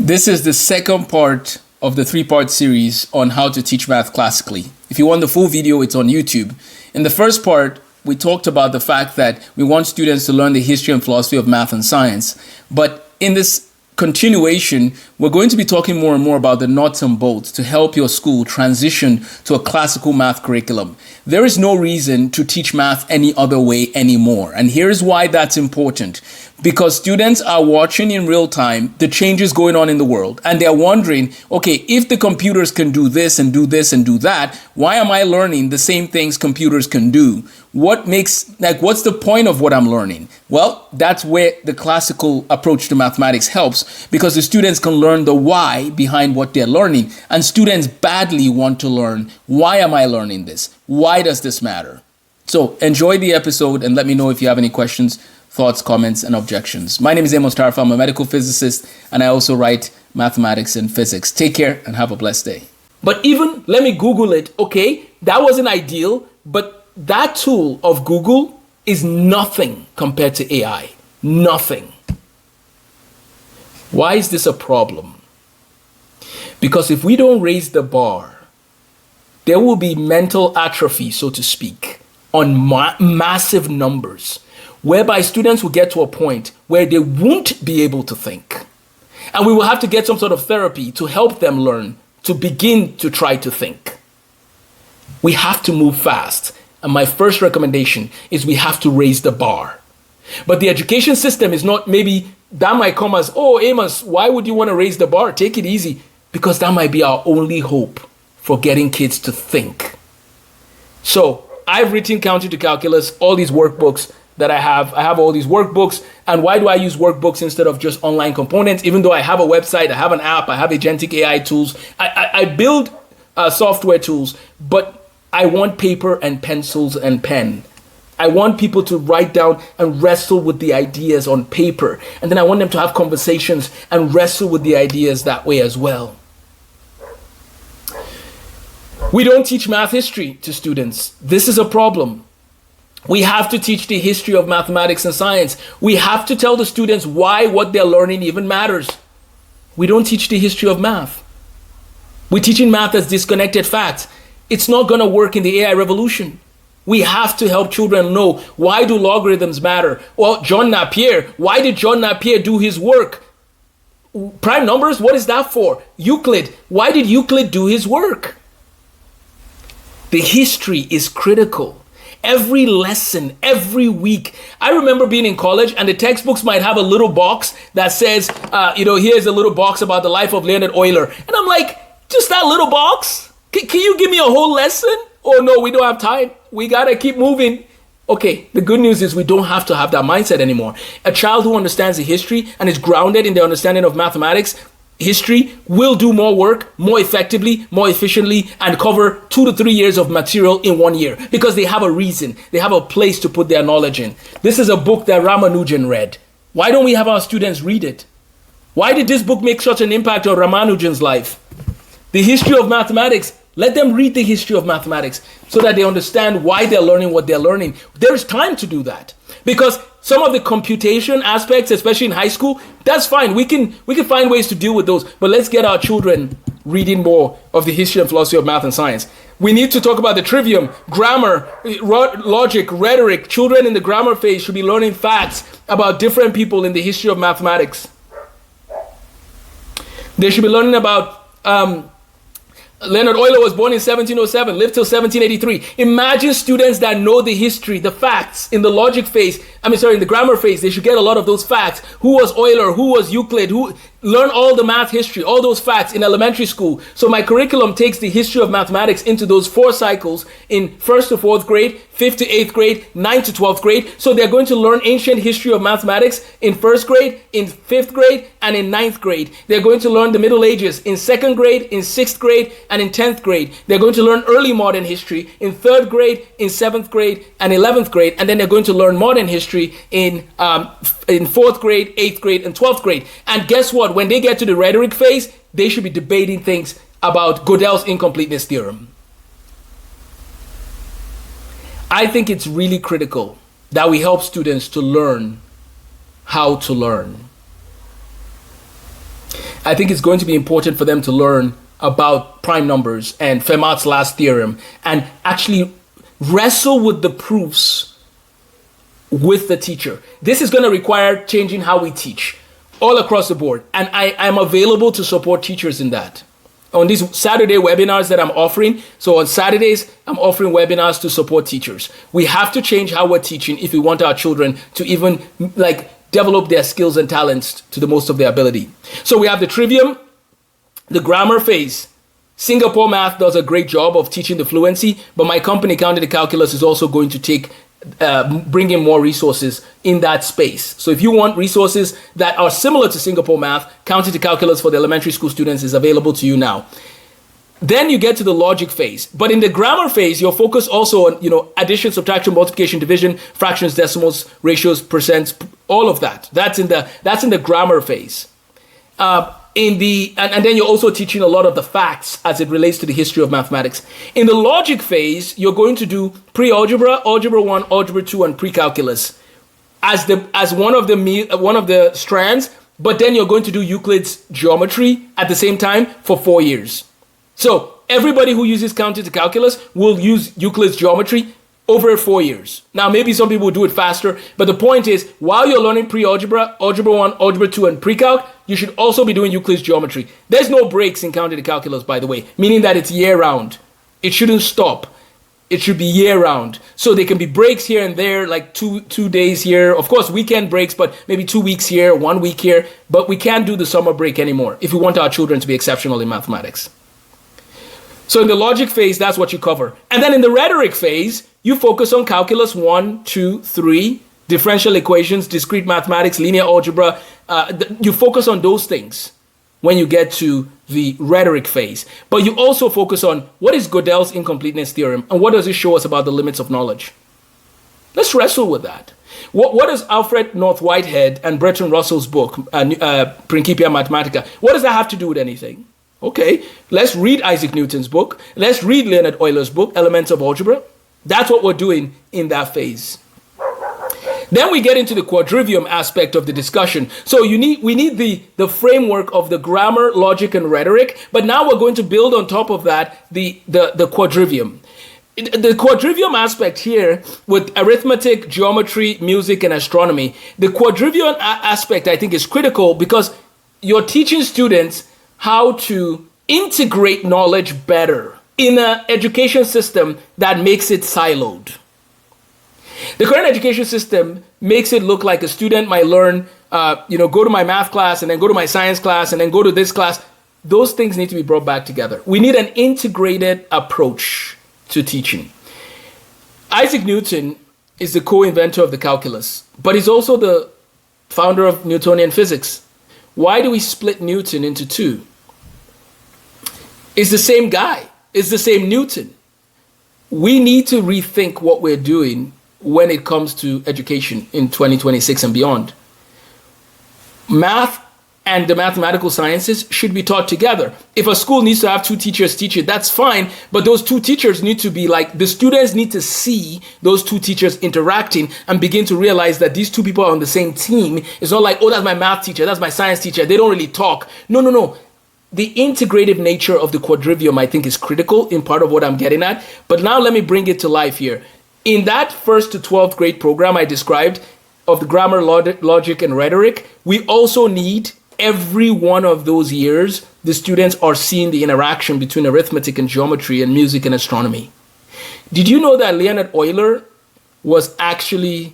This is the second part of the three-part series on how to teach math classically. If you want the full video, it's on YouTube. In the first part, we talked about the fact that we want students to learn the history and philosophy of math and science. But in this continuation, we're going to be talking more and more about the nuts and bolts to help your school transition to a classical math curriculum. There is no reason to teach math any other way anymore. And here's why that's important. Because students are watching in real time the changes going on in the world, and they're wondering, okay, if the computers can do this and do this and do that, why am I learning the same things computers can do? What's the point of what I'm learning? Well, that's where the classical approach to mathematics helps, because the students can learn the why behind what they're learning. And students badly want to learn, why am I learning this? Why does this matter? So enjoy the episode and let me know if you have any questions, thoughts, comments, and objections. My name is Amos Tarfa. I'm a medical physicist, and I also write mathematics and physics. Take care and have a blessed day. But even, let me Google it. Okay, that wasn't ideal, but that tool of Google is nothing compared to AI. Nothing. Why is this a problem? Because if we don't raise the bar, there will be mental atrophy, so to speak, on massive numbers, whereby students will get to a point where they won't be able to think. And we will have to get some sort of therapy to help them learn to begin to try to think. We have to move fast. And my first recommendation is we have to raise the bar. But the education system is not, maybe that might come as, oh, Amos, why would you want to raise the bar? Take it easy. Because that might be our only hope for getting kids to think. So I've written Counter to Calculus, all these workbooks that I have all these workbooks. And why do I use workbooks instead of just online components? Even though I have a website, I have an app, I have agentic AI tools, I build software tools, but I want paper and pencils and pen. I want people to write down and wrestle with the ideas on paper. And then I want them to have conversations and wrestle with the ideas that way as well. We don't teach math history to students. This is a problem. We have to teach the history of mathematics and science. We have to tell the students why what they're learning even matters. We don't teach the history of math. We're teaching math as disconnected facts. It's not going to work in the AI revolution. We have to help children know, why do logarithms matter? Well, John Napier, why did John Napier do his work? Prime numbers, what is that for? Euclid, why did Euclid do his work? The history is critical. Every lesson, every week. I remember being in college and the textbooks might have a little box that says, here's a little box about the life of Leonard Euler. And I'm like, just that little box? Can you give me a whole lesson? Oh no, we don't have time. We gotta keep moving. Okay, the good news is we don't have to have that mindset anymore. A child who understands the history and is grounded in their understanding of mathematics, history, will do more work, more effectively, more efficiently, and cover 2 to 3 years of material in 1 year because they have a reason. They have a place to put their knowledge in. This is a book that Ramanujan read. Why don't we have our students read it? Why did this book make such an impact on Ramanujan's life? The history of mathematics. Let them read the history of mathematics so that they understand why they're learning what they're learning. There's time to do that because some of the computation aspects, especially in high school, that's fine. We can find ways to deal with those, but let's get our children reading more of the history and philosophy of math and science. We need to talk about the trivium, grammar, logic, rhetoric. Children in the grammar phase should be learning facts about different people in the history of mathematics. They should be learning about Leonard Euler was born in 1707, lived till 1783. Imagine students that know the history, the facts in the logic phase. In the grammar phase, they should get a lot of those facts. Who was Euler? Who was Euclid? Learn all the math history, all those facts in elementary school. So my curriculum takes the history of mathematics into those 4 cycles in 1st to 4th grade, 5th to 8th grade, 9th to 12th grade. So they're going to learn ancient history of mathematics in 1st grade, in 5th grade, and in 9th grade. They're going to learn the Middle Ages in 2nd grade, in 6th grade, and in 10th grade. They're going to learn early modern history in 3rd grade, in 7th grade, and 11th grade. And then they're going to learn modern history in 4th grade, 8th grade, and 12th grade. And guess what? When they get to the rhetoric phase, they should be debating things about Gödel's incompleteness theorem. I think it's really critical that we help students to learn how to learn. I think it's going to be important for them to learn about prime numbers and Fermat's last theorem and actually wrestle with the proofs with the teacher. This is going to require changing how we teach all across the board. And I'm available to support teachers in that. On these Saturday webinars that I'm offering, so on Saturdays, I'm offering webinars to support teachers. We have to change how we're teaching if we want our children to even develop their skills and talents to the most of their ability. So we have the trivium, the grammar phase. Singapore Math does a great job of teaching the fluency, but my company, Counting the Calculus, is also going to bring in more resources in that space. So if you want resources that are similar to Singapore Math, Counting the Calculus for the elementary school students is available to you now. Then you get to the logic phase. But in the grammar phase, you're focused also on, addition, subtraction, multiplication, division, fractions, decimals, ratios, percents, all of that. That's in the grammar phase. And then you're also teaching a lot of the facts as it relates to the history of mathematics. In the logic phase, you're going to do pre-algebra, algebra 1, algebra 2, and pre-calculus as one of the strands, but then you're going to do Euclid's geometry at the same time for 4 years. So everybody who uses Counting the Calculus will use Euclid's geometry over 4 years. Now, maybe some people will do it faster, but the point is, while you're learning pre-algebra, algebra 1, algebra 2, and pre-calc, you should also be doing Euclid's geometry. There's no breaks in Counting the Calculus, by the way, meaning that it's year-round. It shouldn't stop. It should be year-round. So there can be breaks here and there, like two days here. Of course, weekend breaks, but maybe 2 weeks here, 1 week here. But we can't do the summer break anymore if we want our children to be exceptional in mathematics. So in the logic phase, that's what you cover. And then in the rhetoric phase, you focus on calculus 1, 2, 3, differential equations, discrete mathematics, linear algebra. You focus on those things when you get to the rhetoric phase. But you also focus on what is Gödel's incompleteness theorem and what does it show us about the limits of knowledge? Let's wrestle with that. What does Alfred North Whitehead and Bertrand Russell's book, Principia Mathematica, what does that have to do with anything? Okay, let's read Isaac Newton's book. Let's read Leonhard Euler's book, Elements of Algebra. That's what we're doing in that phase. Then we get into the quadrivium aspect of the discussion. So we need the framework of the grammar, logic, and rhetoric. But now we're going to build on top of that the quadrivium. The quadrivium aspect here with arithmetic, geometry, music, and astronomy. The quadrivium aspect, I think, is critical because you're teaching students how to integrate knowledge better in an education system that makes it siloed. The current education system makes it look like a student might learn, go to my math class and then go to my science class and then go to this class. Those things need to be brought back together. We need an integrated approach to teaching. Isaac Newton is the co-inventor of the calculus, but he's also the founder of Newtonian physics. Why do we split Newton into two? It's the same guy. It's the same Newton. We need to rethink what we're doing when it comes to education in 2026 and beyond. Math and the mathematical sciences should be taught together. If a school needs to have 2 teachers teach it, that's fine. But those 2 teachers need to be the students need to see those 2 teachers interacting and begin to realize that these 2 people are on the same team. It's not like, oh, that's my math teacher, that's my science teacher. They don't really talk. No. The integrative nature of the quadrivium, I think, is critical in part of what I'm getting at. But now let me bring it to life here. In that 1st to 12th grade program I described of the grammar, logic, and rhetoric, we also need every one of those years, the students are seeing the interaction between arithmetic and geometry and music and astronomy. Did you know that Leonhard Euler was actually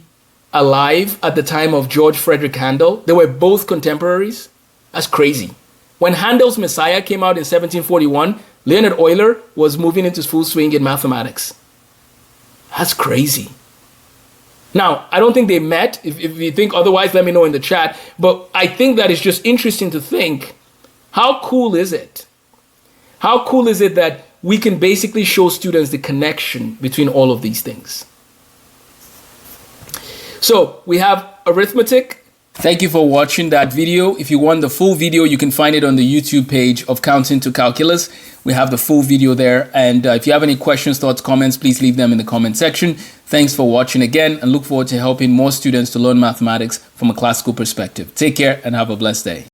alive at the time of George Frederick Handel? They were both contemporaries. That's crazy. When Handel's Messiah came out in 1741, Leonhard Euler was moving into full swing in mathematics. That's crazy. Now, I don't think they met. If you think otherwise, let me know in the chat. But I think that it's just interesting to think, how cool is it? How cool is it that we can basically show students the connection between all of these things? So we have arithmetic. Thank you for watching that video. If you want the full video, you can find it on the YouTube page of Counting to Calculus. We have the full video there. And if you have any questions, thoughts, comments, please leave them in the comment section. Thanks for watching again, and look forward to helping more students to learn mathematics from a classical perspective. Take care and have a blessed day.